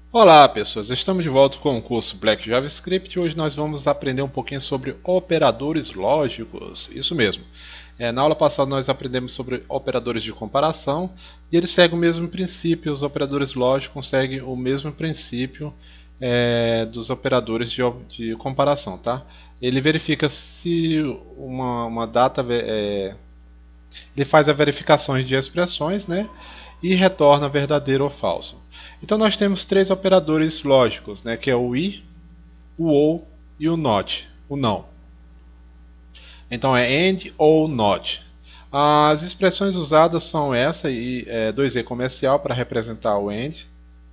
Olá pessoas, estamos de volta com o curso Black JavaScript e hoje nós vamos aprender um pouquinho sobre operadores lógicos. Isso mesmo. Na aula passada nós aprendemos sobre operadores de comparação e eles seguem o mesmo princípio, os operadores lógicos seguem o mesmo princípio dos operadores de comparação, tá? Ele verifica se uma data ele faz a verificações de expressões, né, e retorna verdadeiro ou falso. Então nós temos três operadores lógicos, né, que é o i, o ou e o not, o não. Então é and ou not. As expressões usadas são essa e 2e comercial para representar o and,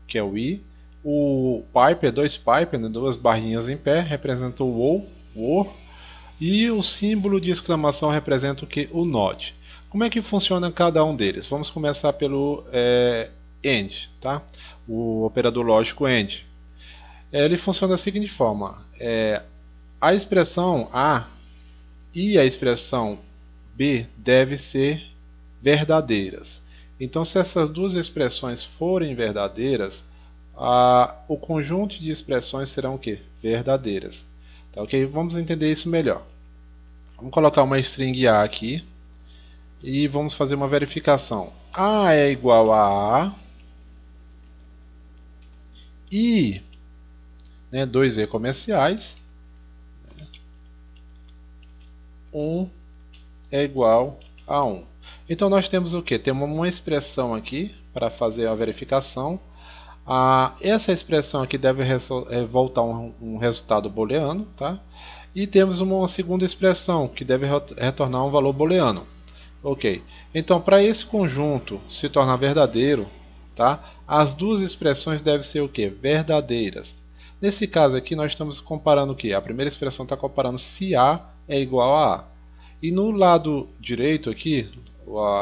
que é o i. O pipe é dois pipe, né, duas barrinhas em pé, representa o ou, o or. E o símbolo de exclamação representa o que? O not. Como é que funciona cada um deles? Vamos começar pelo AND, tá? O operador lógico AND. Ele funciona da seguinte forma: a expressão A e a expressão B devem ser verdadeiras. Então, se essas duas expressões forem verdadeiras, o conjunto de expressões serão o quê? Verdadeiras. Tá, ok? Vamos entender isso melhor. Vamos colocar uma string A aqui e vamos fazer uma verificação. A é igual a e, né, dois e comerciais, 1 é igual a 1. Então nós temos o que? Temos uma expressão aqui para fazer a verificação. Essa expressão aqui deve voltar um resultado booleano, tá? E temos uma segunda expressão que deve retornar um valor booleano. Ok, então para esse conjunto se tornar verdadeiro, tá? As duas expressões devem ser o que? Verdadeiras. Nesse caso aqui nós estamos comparando o que? A primeira expressão está comparando se A é igual a A. E no lado direito aqui,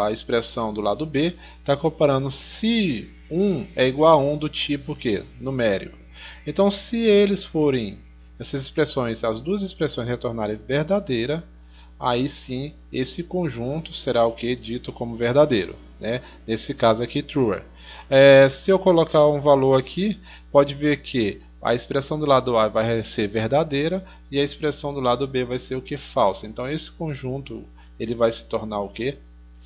a expressão do lado B está comparando se 1 é igual a 1 do tipo que? Numérico. Então se eles forem, essas expressões, as duas expressões retornarem verdadeira, aí sim esse conjunto será o que? Dito como verdadeiro, né? Nesse caso aqui, true. Se eu colocar um valor aqui, pode ver que a expressão do lado A vai ser verdadeira e a expressão do lado B vai ser o que? Falsa. Então esse conjunto ele vai se tornar o que?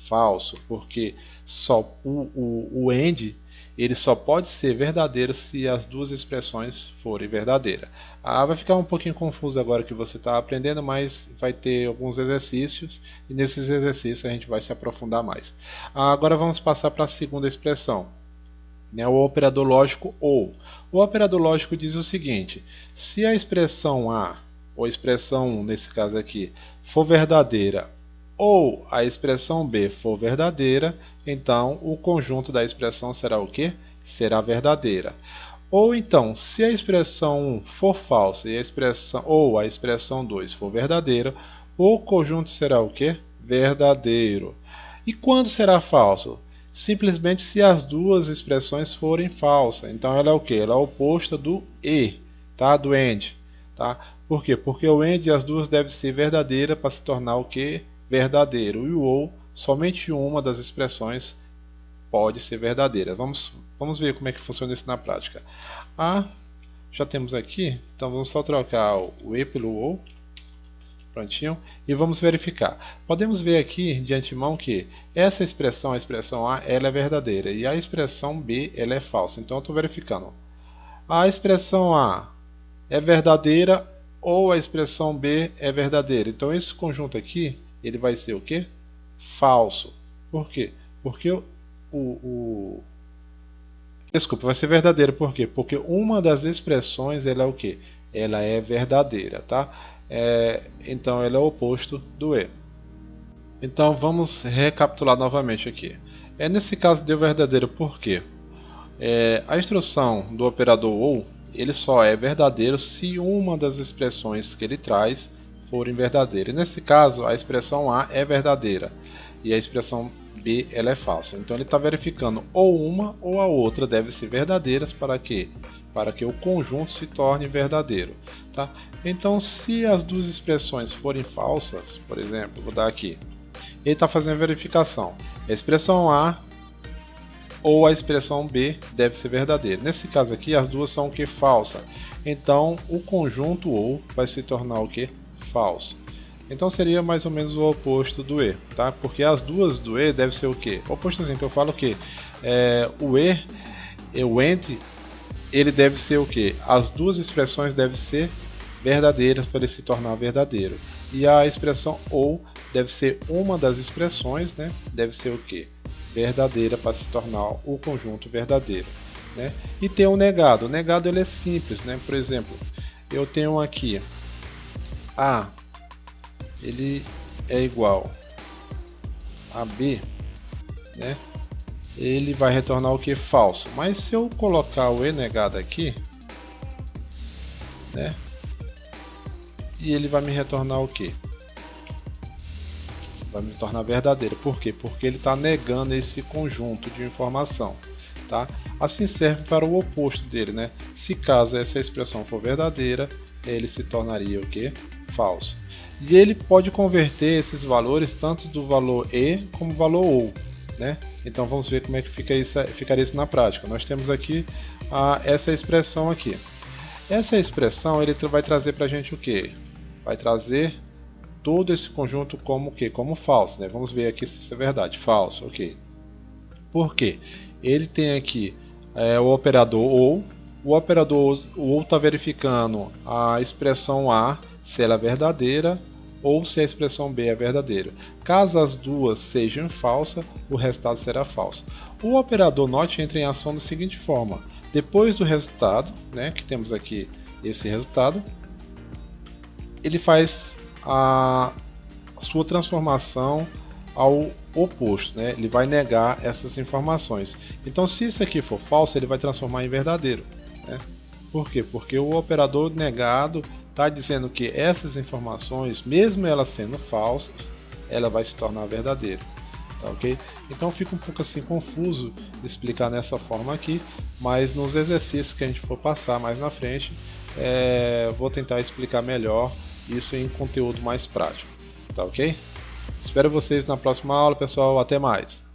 Falso, porque só o AND ele só pode ser verdadeiro se as duas expressões forem verdadeiras. Vai ficar um pouquinho confuso agora que você está aprendendo, mas vai ter alguns exercícios e nesses exercícios a gente vai se aprofundar mais. Agora vamos passar para a segunda expressão, né, o operador lógico ou. O operador lógico diz o seguinte: se a expressão A, ou a expressão 1 nesse caso aqui, for verdadeira ou a expressão B for verdadeira, então o conjunto da expressão será o que? Será verdadeira. Ou então, se a expressão 1 for falsa e a expressão 2 for verdadeira, o conjunto será o que? Verdadeiro. E quando será falso? Simplesmente se as duas expressões forem falsas. Então ela é o que? Ela é a oposta do e, tá? Do and. Tá? Por quê? Porque o and e as duas devem ser verdadeiras para se tornar o que? Verdadeiro. E o ou, somente uma das expressões pode ser verdadeira. Vamos ver como é que funciona isso na prática. Já temos aqui, então vamos só trocar o e pelo ou. Prontinho. E vamos verificar. Podemos ver aqui de antemão que essa expressão, a expressão A, ela é verdadeira e a expressão B, ela é falsa. Então eu estou verificando. A expressão A é verdadeira ou a expressão B é verdadeira. Então esse conjunto aqui, ele vai ser o quê? Falso. Por quê? Porque desculpa, vai ser verdadeiro. Por quê? Porque uma das expressões ela é o quê? Ela é verdadeira, tá? Então ela é o oposto do e. Então vamos recapitular novamente aqui. Nesse caso deu verdadeiro por quê? A instrução do operador ou ele só é verdadeiro se uma das expressões que ele traz forem verdadeiras. Nesse caso, a expressão A é verdadeira e a expressão B ela é falsa. Então ele está verificando ou uma ou a outra deve ser verdadeiras para que o conjunto se torne verdadeiro. Tá? Então, se as duas expressões forem falsas, por exemplo, vou dar aqui, ele está fazendo a verificação. A expressão A ou a expressão B deve ser verdadeira. Nesse caso aqui, as duas são o que? Falsa. Então, o conjunto OU vai se tornar o que? Falso. Então seria mais ou menos o oposto do E, tá? Porque as duas do E deve ser o que? O oposto assim, que eu falo que o E, o AND, ele deve ser o que? As duas expressões devem ser verdadeiras para ele se tornar verdadeiro. E a expressão OU deve ser uma das expressões, né? Deve ser o que? Verdadeira para se tornar o conjunto verdadeiro, né? E tem o negado. O negado ele é simples, né? Por exemplo, eu tenho aqui A, ele é igual a B, né? Ele vai retornar o que? Falso. Mas se eu colocar o E negado aqui, né? E ele vai me retornar o que? Vai me tornar verdadeiro. Por quê? Porque ele está negando esse conjunto de informação, tá? Assim serve para o oposto dele, né? Se caso essa expressão for verdadeira, ele se tornaria o que? Falso. E ele pode converter esses valores tanto do valor E como valor OU, né? Então vamos ver como é que ficaria isso na prática. Nós temos aqui essa expressão aqui. Essa expressão ele vai trazer para a gente o que? Vai trazer todo esse conjunto como o que? Como falso, né? Vamos ver aqui se isso é verdade. Falso, ok. Por quê? Ele tem aqui o operador OU. O operador OU está verificando a expressão A se ela é verdadeira ou se a expressão B é verdadeira. Caso as duas sejam falsas, o resultado será falso. O operador NOT entra em ação da seguinte forma: depois do resultado, né, que temos aqui esse resultado, ele faz a sua transformação ao oposto, né? Ele vai negar essas informações. Então, se isso aqui for falso, ele vai transformar em verdadeiro, né? Por quê? Porque o operador negado está dizendo que essas informações, mesmo elas sendo falsas, ela vai se tornar verdadeira. Tá, ok? Então fica um pouco assim confuso de explicar nessa forma aqui, mas nos exercícios que a gente for passar mais na frente, vou tentar explicar melhor isso em conteúdo mais prático. Tá, ok? Espero vocês na próxima aula, pessoal. Até mais!